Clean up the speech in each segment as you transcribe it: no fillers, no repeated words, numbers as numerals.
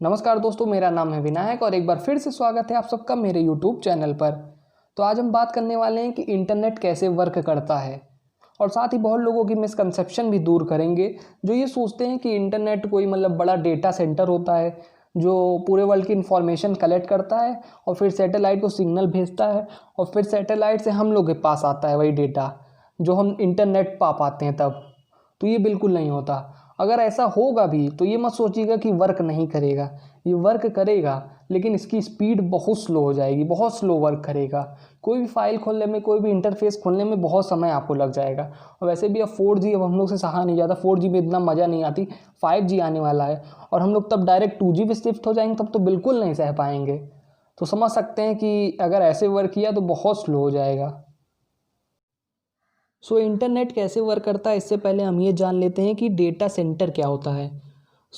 नमस्कार दोस्तों, मेरा नाम है विनायक और एक बार फिर से स्वागत है आप सबका मेरे YouTube चैनल पर। तो आज हम बात करने वाले हैं कि इंटरनेट कैसे वर्क करता है और साथ ही बहुत लोगों की मिसकंसेप्शन भी दूर करेंगे जो ये सोचते हैं कि इंटरनेट कोई बड़ा डेटा सेंटर होता है जो पूरे वर्ल्ड की इन्फॉर्मेशन कलेक्ट करता है और फिर सैटेलाइट को सिग्नल भेजता है और फिर सैटेलाइट से हम लोग के पास आता है वही डेटा जो हम इंटरनेट पा पाते हैं तब। तो ये बिल्कुल नहीं होता। अगर ऐसा होगा भी तो ये मत सोचिएगा कि वर्क नहीं करेगा, ये वर्क करेगा लेकिन इसकी स्पीड बहुत स्लो हो जाएगी, बहुत स्लो वर्क करेगा। कोई भी फाइल खोलने में, कोई भी इंटरफेस खोलने में बहुत समय आपको लग जाएगा। और वैसे भी अब 4G अब हम लोग से सहा नहीं जाता, 4G में इतना मज़ा नहीं आती, 5G आने वाला है और हम लोग तब डायरेक्ट 2G पे शिफ्ट हो जाएंगे, तब तो बिल्कुल नहीं सह पाएंगे। तो समझ सकते हैं कि अगर ऐसे वर्क किया तो बहुत स्लो हो जाएगा। इंटरनेट कैसे वर्क करता है इससे पहले हम ये जान लेते हैं कि डेटा सेंटर क्या होता है।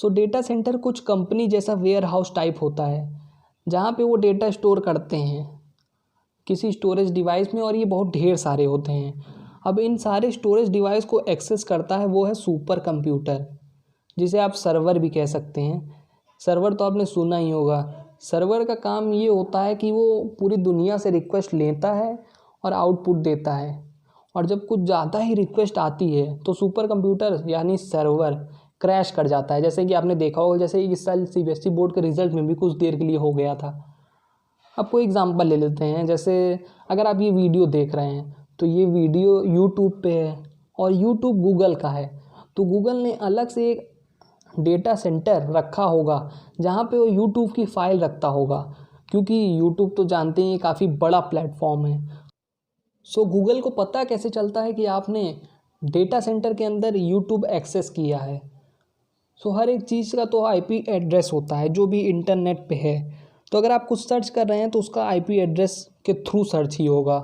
डेटा सेंटर कुछ कंपनी जैसा वेयर हाउस टाइप होता है जहाँ पे वो डेटा स्टोर करते हैं किसी स्टोरेज डिवाइस में, और ये बहुत ढेर सारे होते हैं। अब इन सारे स्टोरेज डिवाइस को एक्सेस करता है वो है सुपर कंप्यूटर, जिसे आप सर्वर भी कह सकते हैं। सर्वर तो आपने सुना ही होगा। सर्वर का काम ये होता है कि वो पूरी दुनिया से रिक्वेस्ट लेता है और आउटपुट देता है, और जब कुछ ज़्यादा ही रिक्वेस्ट आती है तो सुपर कंप्यूटर यानी सर्वर क्रैश कर जाता है। जैसे कि आपने देखा होगा, जैसे इस साल CBSE बोर्ड के रिज़ल्ट में भी कुछ देर के लिए हो गया था। अब कोई एग्जांपल ले लेते हैं, जैसे अगर आप ये वीडियो देख रहे हैं तो ये वीडियो यूट्यूब पे है और यूट्यूब गूगल का है, तो गूगल ने अलग से एक डेटा सेंटर रखा होगा जहाँ पे वो यूट्यूब की फ़ाइल रखता होगा, क्योंकि यूट्यूब तो जानते हैं काफ़ी बड़ा प्लेटफॉर्म है। गूगल को पता कैसे चलता है कि आपने डेटा सेंटर के अंदर यूट्यूब एक्सेस किया है। हर एक चीज़ का तो IP एड्रेस होता है जो भी इंटरनेट पे है। तो अगर आप कुछ सर्च कर रहे हैं तो उसका IP एड्रेस के थ्रू सर्च ही होगा।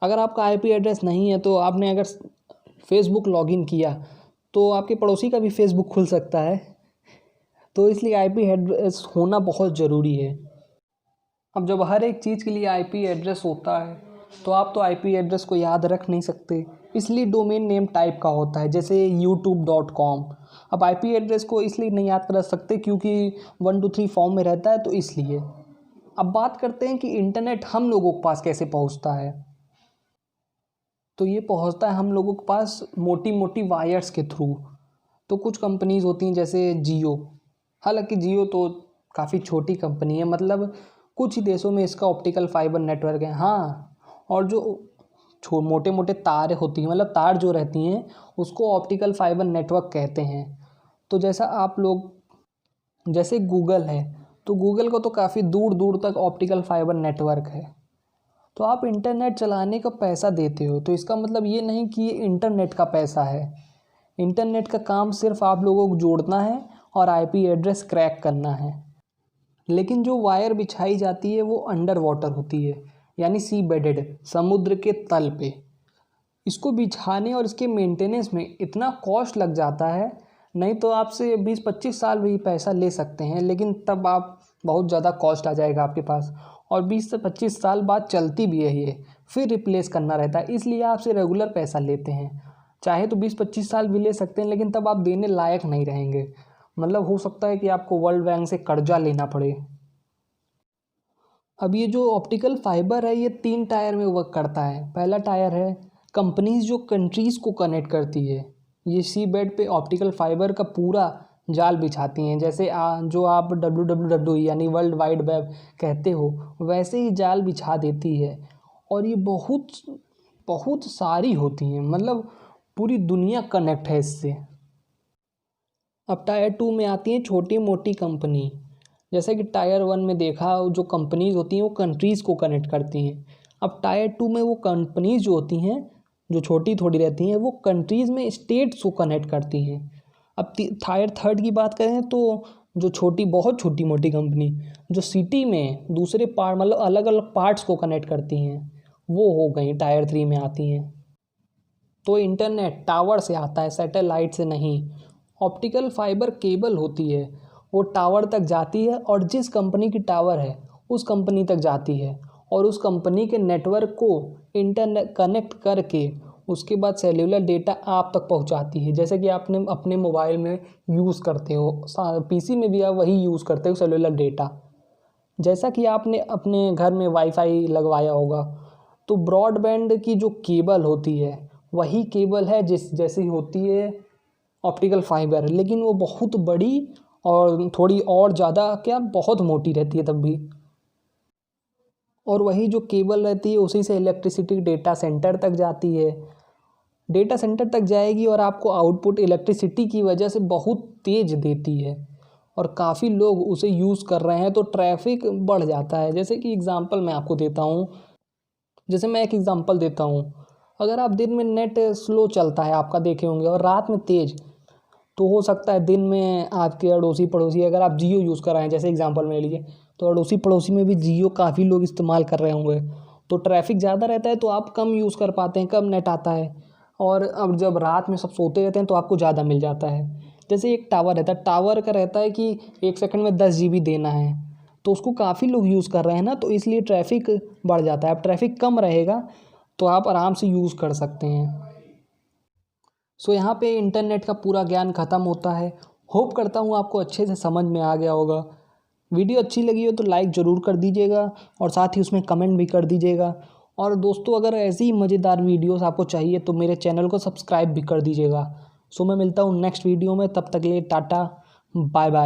अगर आपका IP एड्रेस नहीं है तो आपने अगर फेसबुक लॉगिन किया तो आपके पड़ोसी का भी फेसबुक खुल सकता है। तो इसलिए IP एड्रेस होना बहुत ज़रूरी है। अब जब हर एक चीज़ के लिए IP एड्रेस होता है तो आप तो IP एड्रेस को याद रख नहीं सकते, इसलिए डोमेन नेम टाइप का होता है, जैसे youtube.com। अब IP एड्रेस को इसलिए नहीं याद कर सकते क्योंकि 1 2 3 फॉर्म में रहता है, तो इसलिए। अब बात करते हैं कि इंटरनेट हम लोगों के पास कैसे पहुंचता है। तो ये पहुंचता है हम लोगों के पास मोटी मोटी वायर्स के थ्रू। तो कुछ कंपनीज़ होती हैं जैसे जियो, हालांकि जियो तो काफ़ी छोटी कंपनी है, मतलब कुछ ही देशों में इसका ऑप्टिकल फाइबर नेटवर्क है। हाँ, और जो मोटे मोटे तार होती हैं, मतलब तार जो रहती हैं, उसको ऑप्टिकल फाइबर नेटवर्क कहते हैं। तो जैसा आप लोग, जैसे गूगल है, तो गूगल को तो काफ़ी दूर दूर तक ऑप्टिकल फाइबर नेटवर्क है। तो आप इंटरनेट चलाने का पैसा देते हो, तो इसका मतलब ये नहीं कि ये इंटरनेट का पैसा है। इंटरनेट का काम सिर्फ आप लोगों को जोड़ना है और IP एड्रेस क्रैक करना है। लेकिन जो वायर बिछाई जाती है वो अंडर वाटर होती है, यानी सी बेडेड, समुद्र के तल पे। इसको बिछाने और इसके मेंटेनेंस में इतना कॉस्ट लग जाता है, नहीं तो आपसे 20-25 साल भी पैसा ले सकते हैं, लेकिन तब आप बहुत ज़्यादा कॉस्ट आ जाएगा आपके पास, और 20 से 25 साल बाद चलती भी है ये, फिर रिप्लेस करना रहता है, इसलिए आपसे रेगुलर पैसा लेते हैं। चाहे तो 20-25 साल भी ले सकते हैं, लेकिन तब आप देने लायक नहीं रहेंगे। मतलब हो सकता है कि आपको वर्ल्ड बैंक से कर्जा लेना पड़े। अब ये जो ऑप्टिकल फाइबर है ये 3 टायर में वर्क करता है। पहला टायर है कंपनीज जो कंट्रीज़ को कनेक्ट करती है, ये सी बेड पे ऑप्टिकल फाइबर का पूरा जाल बिछाती हैं। जैसे जो आप WWW यानी वर्ल्ड वाइड वेब कहते हो, वैसे ही जाल बिछा देती है। और ये बहुत बहुत सारी होती हैं, मतलब पूरी दुनिया कनेक्ट है इससे। अब टायर 2 में आती हैं छोटी मोटी कंपनी। जैसे कि टायर 1 में देखा, जो कंपनीज़ होती हैं वो कंट्रीज़ को कनेक्ट करती हैं। अब टायर 2 में वो कंपनीज़ जो होती हैं, जो छोटी थोड़ी रहती हैं, वो कंट्रीज़ में स्टेट्स को कनेक्ट करती हैं। अब टायर 3 की बात करें तो जो छोटी, बहुत छोटी मोटी कंपनी जो सिटी में दूसरे पार्ट, मतलब अलग अलग पार्ट्स को कनेक्ट करती हैं, वो हो गई टायर 3 में आती हैं। तो इंटरनेट टावर से आता है, सैटेलाइट से नहीं। ऑप्टिकल फाइबर केबल होती है, वो टावर तक जाती है और जिस कंपनी की टावर है उस कंपनी तक जाती है, और उस कंपनी के नेटवर्क को इंटरनेट कनेक्ट करके उसके बाद सेल्यूलर डेटा आप तक पहुंचाती है। जैसे कि आपने अपने मोबाइल में यूज़ करते हो, पीसी में भी आप वही यूज़ करते हो सेल्यूलर डेटा। जैसा कि आपने अपने घर में वाईफाई लगवाया होगा, तो ब्रॉडबैंड की जो केबल होती है वही केबल है जैसी होती है ऑप्टिकल फाइबर, लेकिन वो बहुत बड़ी और थोड़ी और ज़्यादा क्या बहुत मोटी रहती है तब भी। और वही जो केबल रहती है उसी से इलेक्ट्रिसिटी डेटा सेंटर तक जाती है। डेटा सेंटर तक जाएगी और आपको आउटपुट इलेक्ट्रिसिटी की वजह से बहुत तेज़ देती है और काफ़ी लोग उसे यूज़ कर रहे हैं, तो ट्रैफिक बढ़ जाता है। जैसे कि एग्ज़ाम्पल मैं आपको देता हूँ, जैसे मैं एक एग्ज़ाम्पल देता हूँ, अगर आप दिन में नेट स्लो चलता है आपका देखे होंगे और रात में तेज़, तो हो सकता है दिन में आपके अड़ोसी पड़ोसी अगर आप जियो यूज़ कर रहे हैं, जैसे एग्ज़ाम्पल में लीजिए, तो अड़ोसी पड़ोसी में भी जियो काफ़ी लोग इस्तेमाल कर रहे होंगे, तो ट्रैफिक ज़्यादा रहता है तो आप कम यूज़ कर पाते हैं, कम नेट आता है। और अब जब रात में सब सोते रहते हैं तो आपको ज़्यादा मिल जाता है। जैसे एक टावर रहता है, टावर का रहता है कि 1 सेकंड में 10 GB देना है, तो उसको काफ़ी लोग यूज़ कर रहे हैं ना, तो इसलिए ट्रैफिक बढ़ जाता है। अब ट्रैफिक कम रहेगा तो आप आराम से यूज़ कर सकते हैं। सो यहाँ पे इंटरनेट का पूरा ज्ञान ख़त्म होता है। होप करता हूँ आपको अच्छे से समझ में आ गया होगा। वीडियो अच्छी लगी हो तो लाइक ज़रूर कर दीजिएगा और साथ ही उसमें कमेंट भी कर दीजिएगा। और दोस्तों, अगर ऐसी ही मज़ेदार वीडियोस आपको चाहिए तो मेरे चैनल को सब्सक्राइब भी कर दीजिएगा। सो मैं मिलता हूँ नेक्स्ट वीडियो में, तब तक के लिए टाटा, बाय बाय।